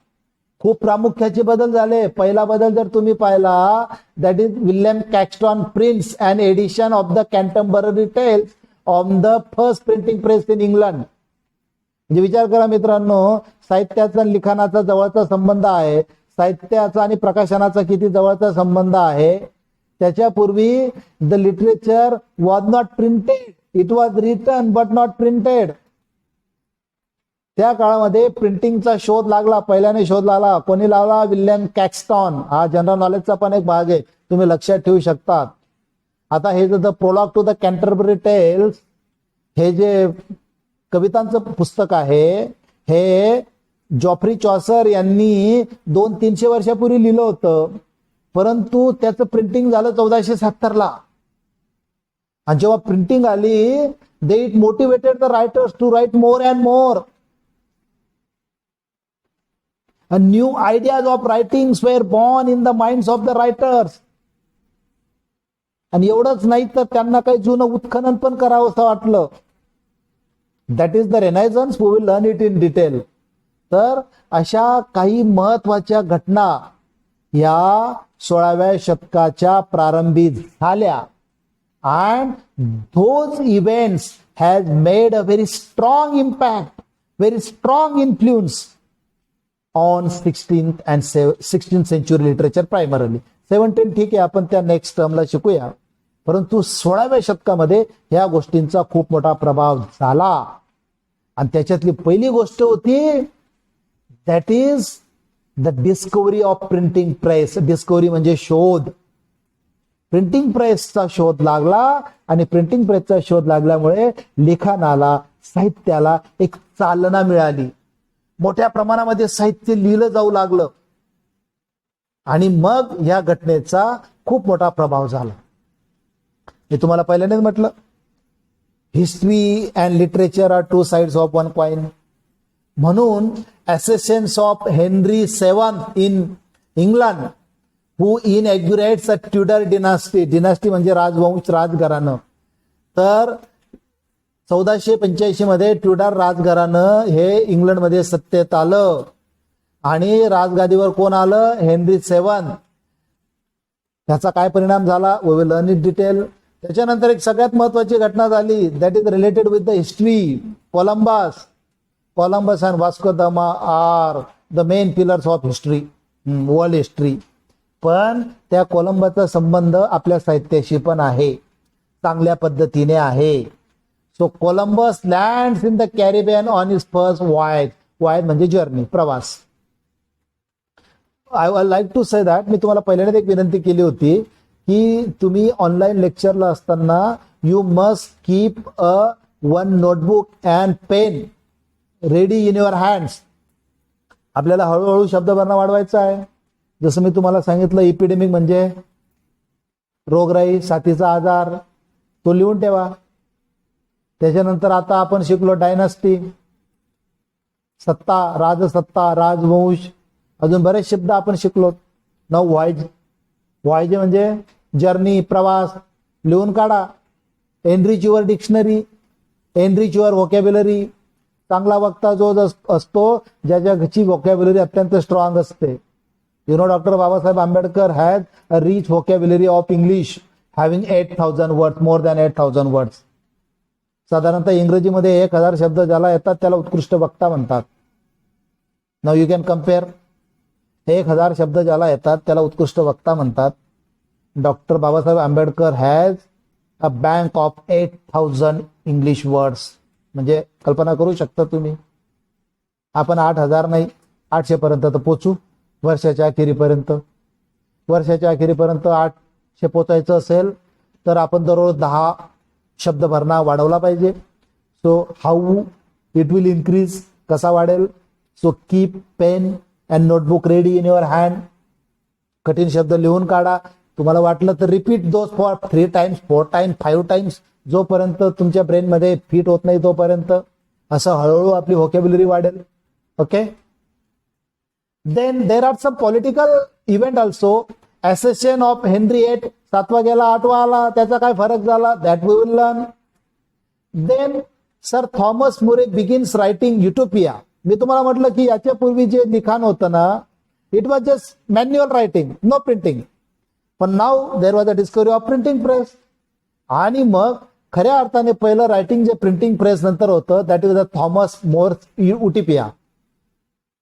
खूप प्रामुख्याचे बदल झाले. पहिला बदल जर तुम्ही पाहिला, that is William Caxton prints and edition of the contemporary tales on the first printing press in England. म्हणजे विचार करा मित्रांनो, साहित्याचा लिखाणाचा जवळचा संबंध आहे, साहित्याचा आणि प्रकाशनाचा किती जवळचा संबंध आहे. त्याच्यापूर्वी the literature was not printed, it was written but not printed. त्या काळामध्ये प्रिंटिंगचा शोध लागला, पहिल्याने शोध लागला. कोणी लावला? विल्यम कॅक्स्टन. हा जनरल नॉलेजचा पण एक भाग आहे, तुम्ही लक्षात ठेवू शकता. आता हे the prologue to the Canterbury tales, हे जे कवितांचं पुस्तक आहे, हे जॉफ्री चॉसर यांनी 200-300 वर्षापूर्वी लिहिलं होतं. परंतु त्याचं प्रिंटिंग झालं 1470 ला. आणि जेव्हा प्रिंटिंग आली, they it motivated the writers to write more and more. And new ideas of writings were born in the minds of the writers. आणि एवढंच नाही तर त्यांना काही जुनं उत्खनन पण करावं असं वाटलं. That is the renaissance, we will learn it in detail. तर अशा काही महत्वाच्या घटना या 16व्या शतकाच्या प्रारंभी झाल्या. And those events has made a very strong impact, very strong influence on 16th and 16th century literature primarily. 17 ठीक आहे, आपण त्या नेक्स्ट टर्मला शिकूया. परंतु 16व्या शतकामध्ये ह्या गोष्टींचा खूप मोठा प्रभाव झाला. आणि त्याच्यातली पहिली गोष्ट होती that is the discovery of printing press. Discovery म्हणजे शोध. प्रिंटिंग प्रेसचा शोध लागला आणि प्रिंटिंग प्रेसचा शोध लागल्यामुळे लिखाणाला, साहित्याला एक चालना मिळाली. मोठ्या प्रमाणामध्ये साहित्य लिहिलं जाऊ लागलं आणि मग या घटनेचा खूप मोठा प्रभाव झाला. मी तुम्हाला पहिल्यांदाच म्हटलं, history and literature are two sides of one coin. म्हणून accessions of Henry seventh in England who inaugurates a Tudor dynasty. Dynasty म्हणजे राजवंश, राजघराणं. तर 1485 मध्ये ट्युडर राजघराणं हे इंग्लंडमध्ये सत्तेत आलं आणि राजगादीवर कोण आलं? Henry seventh. त्याचा काय परिणाम झाला? We will learn in detail. त्याच्यानंतर एक सगळ्यात महत्वाची घटना झाली that is related with the history. Columbus and Vasco da Gama are the main pillars of history, world history. पण त्या कोलंबसचा संबंध आपल्या साहित्याशी पण आहे, चांगल्या पद्धतीने आहे. So Columbus lands in the Caribbean on his first voyage. Voyage म्हणजे जर्नी, प्रवास. I would like to say that, मी तुम्हाला पहिल्यांदा एक विनंती केली होती की तुम्ही ऑनलाईन लेक्चरला असताना you must keep a one notebook and pen ready in your hands. आपल्याला हळूहळू शब्दभरणा वाढवायचा आहे. जसं मी तुम्हाला सांगितलं, इपिडेमिक म्हणजे रोगराई, साथीचा आजार, तो लिहून ठेवा. त्याच्यानंतर आता आपण शिकलो डायनास्टी, सत्ता, राजसत्ता, राजवंश, अजून बरेच शब्द आपण शिकलो. नाव व्हॉयज. व्हॉयज म्हणजे जर्नी, प्रवास. लिहून काढा. Enrich your dictionary, enrich your vocabulary. चांगला वक्ता जो असतो ज्याची व्होकॅब्युलरी अत्यंत स्ट्रॉंग असते. You know, Dr. Babasaheb Ambedkar had a rich vocabulary of English, having 8,000 words, more than 8,000 words. साधारणतः इंग्रजीमध्ये 1,000 शब्द ज्याला येतात त्याला उत्कृष्ट वक्ता म्हणतात. Now you can compare. 1,000 शब्द ज्याला येतात त्याला उत्कृष्ट वक्ता म्हणतात. Doctor Babasaheb Ambedkar has a bank of 8,000 English words. म्हणजे कल्पना करू शकता तुम्ही. आपण 8,000 नाही, 800 पर्यंत तर पोचू वर्षाच्या अखेरीपर्यंत. वर्षाच्या अखेरीपर्यंत 800 पोचायचं असेल तर आपण दररोज 10 शब्द भरणा वाढवला पाहिजे. So how it will increase, कसा वाढेल? So keep pen and notebook ready in your hand. कठीण शब्द लिहून काढा. तुम्हाला वाटलं तर repeat those for 3 times, 4 times, 5 times, जोपर्यंत तुमच्या ब्रेनमध्ये फिट होत नाही तोपर्यंत. असं हळूहळू आपली व्होकॅब्युलरी वाढेल. Okay. Then there are some political event also. Accession of Henry VIII, 7वा गेला 8वा आला, त्याचा काय फरक झाला? That we will learn. Then Sir Thomas More begins writing Utopia. मी तुम्हाला म्हटलं की याच्या पूर्वी जे लिखाण होतं ना, it was just manual writing, no printing. पण now there was a discovery of printing press. आणि मग खऱ्या अर्थाने पहिलं रायटिंग जे प्रिंटिंग प्रेस नंतर होतं, that is the Thomas More Utopia.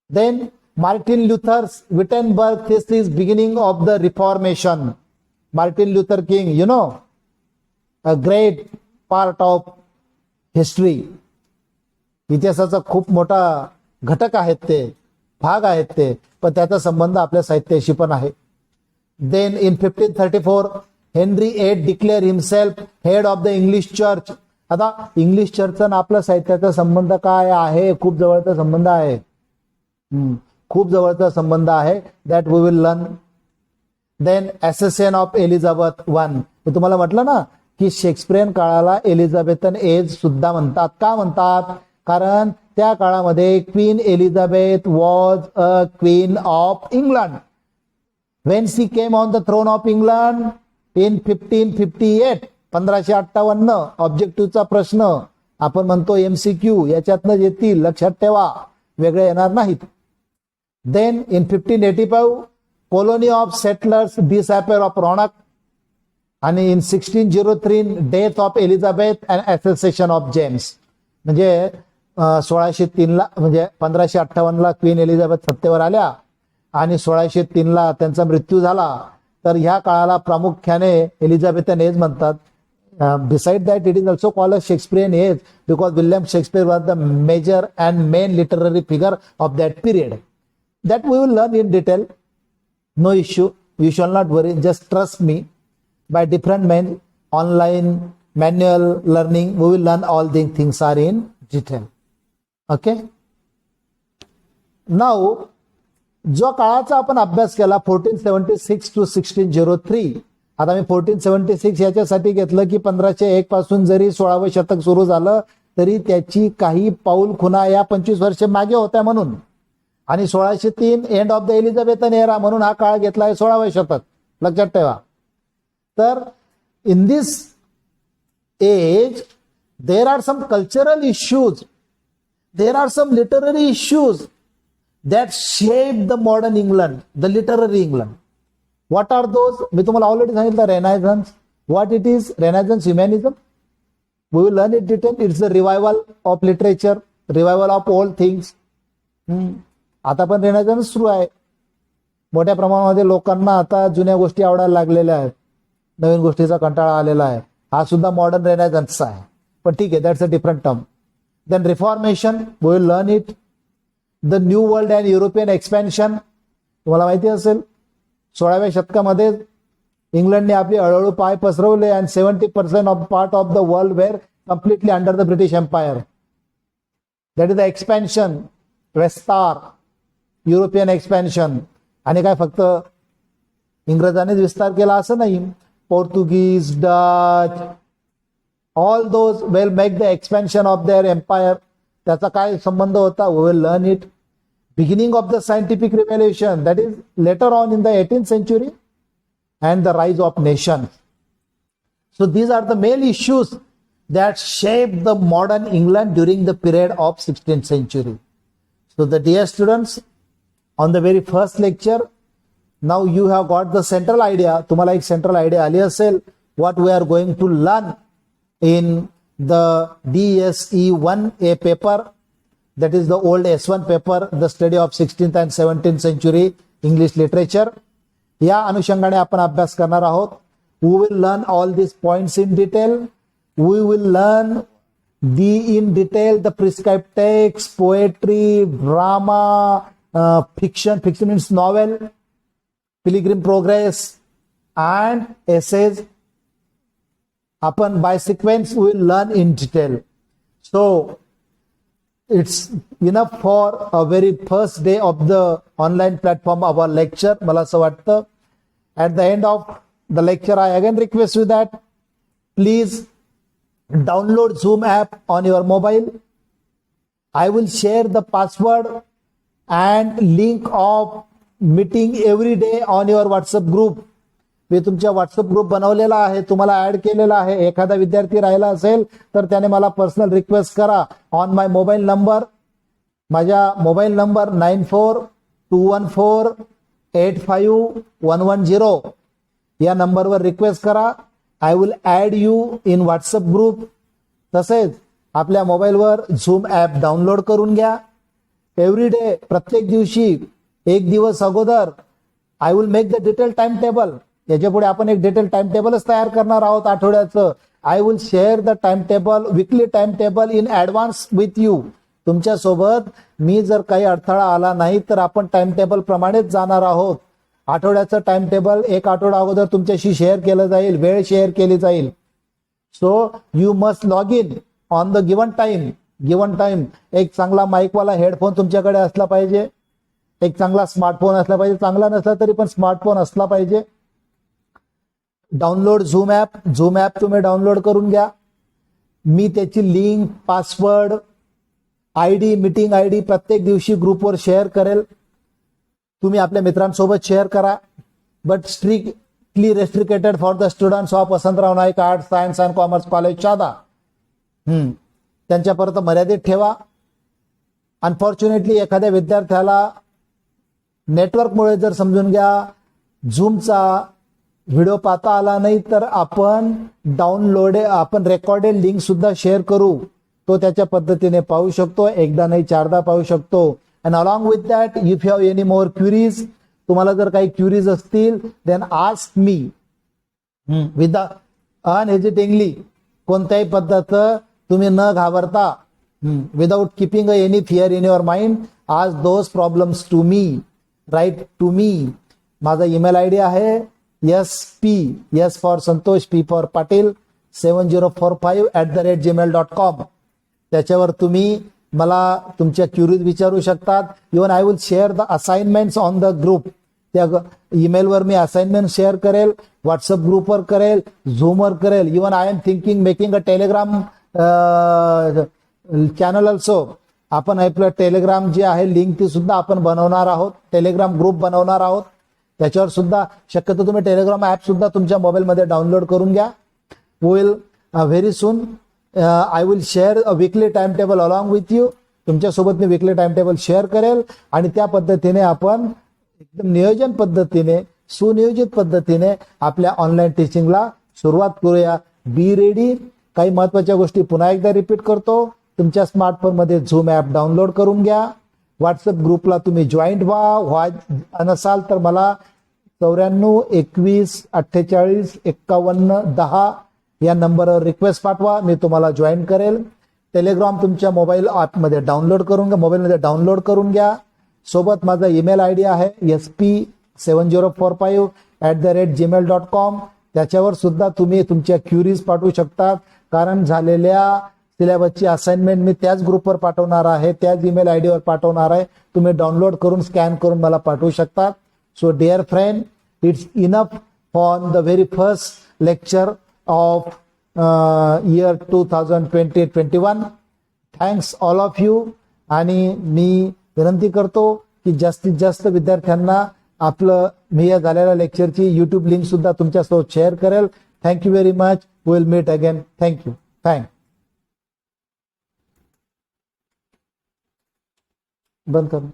Then Martin Luther's Wittenberg thesis, beginning of the Reformation. Martin Luther King, you know, a great part of history. इतिहासाचा खूप मोठा घटक आहेत ते, भाग आहेत ते, पण त्याचा संबंध आपल्या साहित्याशी पण आहे. Then in 1534 Henry VIII declared himself head of the English church. आता इंग्लिश चर्चचा आणि आपल्या साहित्याचा संबंध काय आहे? खूप जवळचा संबंध आहे. खूप जवळचा संबंध आहे. That we will learn. Then accession of Elizabeth I. मी तुम्हाला म्हटलं ना की शेक्सपियन काळाला एलिझाबेथन एज सुद्धा म्हणतात. का म्हणतात? कारण त्या काळामध्ये queen Elizabeth was a queen of England. When she came on the throne of England in 1558, 1558. ऑब्जेक्टिव्हचा प्रश्न आपण म्हणतो MCQ, याच्यातनं येतील, लक्षात ठेवा, वेगळे येणार नाहीत. Then in 1585 colony of settlers disappear of Roanoke. आणि in 1603 death of Elizabeth and accession of James. म्हणजे 1603ला म्हणजे 1558ला क्वीन एलिझाबेथ सत्तेवर आल्या आणि 1603ला त्यांचा मृत्यू झाला. तर ह्या काळाला प्रामुख्याने एलिझाबेथन एज म्हणतात. Beside that, it is also called a Shakespearean age because William Shakespeare was the major and main literary figure of that period. That we will learn in detail. No issue. You shall not worry. Just trust me. By different means, online, manual learning, we will learn all these things are in detail. Okay. Now, जो काळाचा आपण अभ्यास केला 1476 to 1603. आता मी 1476 याच्यासाठी घेतलं की 1501 पासून जरी 16वे शतक सुरू झालं तरी त्याची काही पाऊल खुणा या 25 वर्ष मागे होत्या म्हणून. आणि 1603 एंड ऑफ द एलिझाबेथन एरा म्हणून हा काळ घेतला आहे 16वे शतक. लक्षात ठेवा. तर in this age there are some cultural issues, there are some literary issues that shaped the modern England, the literary England. What are those? मी तुम्हाला ऑलरेडी सांगितलं रेनायझन्स. What it is? Renaissance humanism. We will learn it detail. It's the revival of literature, revival of old things. आता पण रेनायझन्स सुरू आहे. मोठ्या प्रमाणामध्ये लोकांना आता जुन्या गोष्टी आवडायला लागलेल्या आहेत. नवीन गोष्टीचा कंटाळा आलेला आहे. हा सुद्धा मॉडर्न रेनायझन्स आहे. पण ठीक आहे, that's a different term. Then reformation, we will learn it. The new world and European expansion. तुम्हाला माहिती असेल 16व्या शतकामध्ये इंग्लंडने आपली हळूहळू पाय पसरवले and 70% of part of the world were completely under the British empire. That is the expansion, विस्तार, युरोपियन एक्सपेन्शन. आणि काय फक्त इंग्रजांनीच विस्तार केला असं नाही. Portuguese, Dutch, all those will make the expansion of their empire. त्याचा काय संबंध होता? We will learn it. Beginning of the scientific revolution, that is later on in the 18th century and the rise of nations. So these are the main issues that shaped the modern England during the period of 16th century. So the dear students, on the very first lecture, now you have got the central idea. तुम्हाला एक central idea आली असेल what we are going to learn in the DSE 1A paper, that is the old S1 paper, the study of 16th and 17th century English literature. या अनुषंगाने आपण अभ्यास करणार आहोत. We will learn all these points in detail. We will learn in detail the prescribed text, poetry, drama, fiction. Fiction means novel, Pilgrim Progress, and essays. Upon by sequence we will learn in detail. So it's enough for a very first day of the online platform of our lecture. मला असं वाटतं. At the end of the lecture, I again request you that please download Zoom app on your mobile. I will share the password and link of meeting every day on your WhatsApp group. मी तुमच्या WhatsApp group बनवलेला आहे, तुम्हाला add केलेला आहे. एखादा विद्यार्थी राहिला असेल तर त्याने मला पर्सनल रिक्वेस्ट करा ऑन माय मोबाईल नंबर. माझ्या मोबाईल नंबर 9421485110 या नंबरवर रिक्वेस्ट करा. I will add you in WhatsApp group. तसेच आपल्या मोबाईलवर झूम ऍप डाउनलोड करून घ्या. एव्हरी डे, प्रत्येक दिवशी एक दिवस अगोदर I will make the detail time table. याच्या पुढे आपण एक डिटेल टाइम टेबलच तयार करणार आहोत आठवड्याचं. I will share the time table, weekly time table in advance with you. तुमच्या सोबत मी जर काही अडथळा आला नाही तर आपण टाइम टेबल प्रमाणेच जाणार आहोत. आठवड्याचं टाइम टेबल एक आठवडा अगोदर तुमच्याशी शेअर केलं जाईल, वेळ शेअर केली जाईल. So you must log in on the given time. Given time. एक चांगला माईकवाला हेडफोन तुमच्याकडे असला पाहिजे, एक चांगला स्मार्टफोन असला पाहिजे. चांगला नसला तरी पण स्मार्टफोन असला पाहिजे. Download Zoom app. Zoom app तुम्ही डाउनलोड करून घ्या. मी त्याची link, password, ID, meeting ID प्रत्येक दिवशी ग्रुपवर शेअर करेल. तुम्ही आपल्या मित्रांसोबत शेअर करा. But strictly restricted for the students of Vasantrao Naik arts, science and commerce college, शादा. त्यांच्यापर्यंत मर्यादित ठेवा. अनफॉर्च्युनेटली एखाद्या विद्यार्थ्याला नेटवर्कमुळे जर समजून घ्या झूमचा व्हिडिओ पाहता आला नाही तर आपण रेकॉर्डेड लिंक सुद्धा शेअर करू. तो त्याच्या पद्धतीने पाहू शकतो. एकदा नाही चारदा पाहू शकतो. And along with that if you have any more queries, तुम्हाला जर काही क्युरीज असतील देन आस्क मी. अनहेजिटिंगली कोणत्याही पद्धत तुम्ही न घाबरता without keeping any fear in your mind ask those problems to me, write to me. माझा ईमेल आयडी आहे S for Santosh, P for Patil 7045@gmail.com. त्याच्यावर तुम्ही मला तुमच्या क्युरीज विचारू शकतात. Even I will share the assignments on the group. त्या ईमेलवर मी असाइनमेंट शेअर करेल, व्हॉट्सअप ग्रुपवर करेल, झूमवर करेल. Even I am thinking making a Telegram channel also. आपण आपलं टेलिग्राम जे आहे लिंक ती सुद्धा आपण बनवणार आहोत, टेलिग्राम ग्रुप बनवणार आहोत. त्याच्यावर सुद्धा शक्यतो तुम्ही टेलिग्राम ऍप सुद्धा तुमच्या मोबाईलमध्ये डाउनलोड करून घ्या. Will very soon I will share a weekly time table along with you. तुमच्यासोबत मी वीकली टाइम टेबल शेअर करेल आणि त्या पद्धतीने आपण एकदम नियोजन पद्धतीने, सुनियोजित पद्धतीने आपल्या ऑनलाईन टीचिंगला सुरुवात करूया. Be ready. काही महत्वाच्या गोष्टी पुन्हा एकदा रिपीट करतो. तुमच्या स्मार्टफोनमध्ये झूम ॲप डाउनलोड करून घ्या. व्हॉट्सअप ग्रुपला तुम्ही जॉईंट व्हा नसाल तर मला 94 21 48 51 10 या नंबरवर रिक्वेस्ट पाठवा. मी तुम्हाला जॉईन करेल. टेलिग्राम तुमच्या मोबाईल ॲपमध्ये डाउनलोड करून घ्या, मोबाईलमध्ये डाउनलोड करून घ्या. सोबत माझा ईमेल आयडी आहे SP7045@gmail.com. त्याच्यावर सुद्धा तुम्ही तुमच्या क्युरीज पाठवू शकतात. कारण झालेल्या सिलेबसची असाइनमेंट मी त्याच ग्रुपवर पाठवणार आहे, त्याच ईमेल आयडीवर पाठवणार आहे. तुम्ही डाउनलोड करून स्कॅन करून मला पाठवू शकतात. So dear friend, it's enough for the very first lecture of year 2020-21. Thanks all of you. आणि मी विनंती करतो की जास्तीत जास्त विद्यार्थ्यांना आपलं मी या झालेल्या लेक्चरची यूट्यूब लिंक सुद्धा तुमच्यासोबत शेअर करेल. Thank you very much. Will meet again. Thank you. बंद करू.